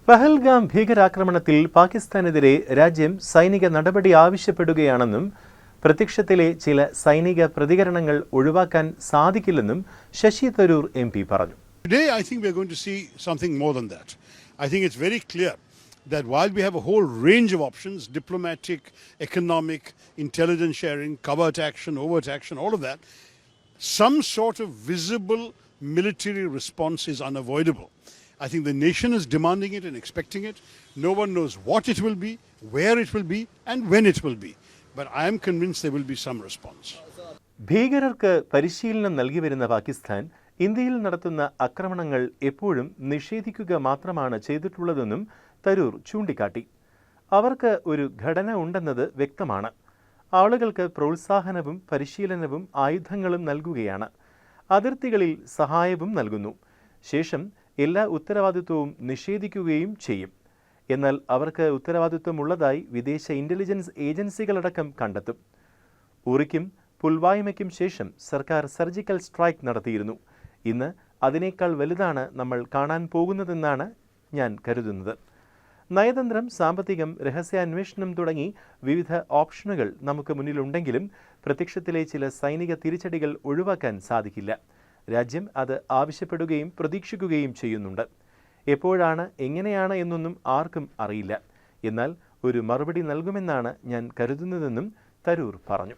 പഹൽഗാം ഭീകരാക്രമണത്തിൽ പാകിസ്ഥാനെതിരെ രാജ്യം സൈനിക നടപടി ആവശ്യപ്പെടുകയാണെന്നും പ്രത്യക്ഷത്തിലെ ചില സൈനിക പ്രതികരണങ്ങൾ ഒഴിവാക്കാൻ സാധിക്കില്ലെന്നും ശശി തരൂർ എംപി പറഞ്ഞു. Today I think we are going to see something more than that. I think it's very clear that while we have a whole range of options, diplomatic, economic, intelligence sharing, covert action, overt action, all of that, some sort of visible military response is unavoidable. I think the nation is demanding it and expecting it. No one knows what it will be, where it will be, and when it will be. But I am convinced there will be some response. ഭീകരർക്ക് പരിശീലനം നൽകി വരുന്ന പാകിസ്ഥാൻ ഇന്ത്യയിൽ നടത്തുന്ന ആക്രമണങ്ങൾ എപ്പോഴും നിഷേധിക്കുക മാത്രമാണ് ചെയ്തിട്ടുള്ളതെന്നും തരൂർ ചൂണ്ടിക്കാട്ടി. അവർക്ക് ഒരു ഘടന ഉണ്ടെന്നത് വ്യക്തമാണ്. ആളുകൾക്ക് പ്രോത്സാഹനവും പരിശീലനവും ആയുധങ്ങളും നൽകുകയാണ്. അതിർത്തികളിൽ സഹായവും നൽകുന്നു. ശേഷം എല്ലാ ഉത്തരവാദിത്വവും നിഷേധിക്കുകയും ചെയ്യും. എന്നാൽ അവർക്ക് ഉത്തരവാദിത്വമുള്ളതായി വിദേശ ഇന്റലിജൻസ് ഏജൻസികളടക്കം കണ്ടെത്തും. ഉറിക്കും പുൽവായ്മയ്ക്കും ശേഷം സർക്കാർ സർജിക്കൽ സ്ട്രൈക്ക് നടത്തിയിരുന്നു. ഇന്ന് അതിനേക്കാൾ വലുതാണ് നമ്മൾ കാണാൻ പോകുന്നതെന്നാണ് ഞാൻ കരുതുന്നത്. നയതന്ത്രം, സാമ്പത്തികം, രഹസ്യാന്വേഷണം തുടങ്ങി വിവിധ ഓപ്ഷനുകൾ നമുക്ക് മുന്നിലുണ്ടെങ്കിലും പ്രത്യക്ഷത്തിലെ ചില സൈനിക തിരിച്ചടികൾ ഒഴിവാക്കാൻ സാധിക്കില്ല. രാജ്യം അത് ആവശ്യപ്പെടുകയും പ്രതീക്ഷിക്കുകയും ചെയ്യുന്നുണ്ട്. എപ്പോഴാണ്, എങ്ങനെയാണ് എന്നൊന്നും ആർക്കും അറിയില്ല. എന്നാൽ ഒരു മറുപടി നൽകുമെന്നാണ് ഞാൻ കരുതുന്നതെന്നും തരൂർ പറഞ്ഞു.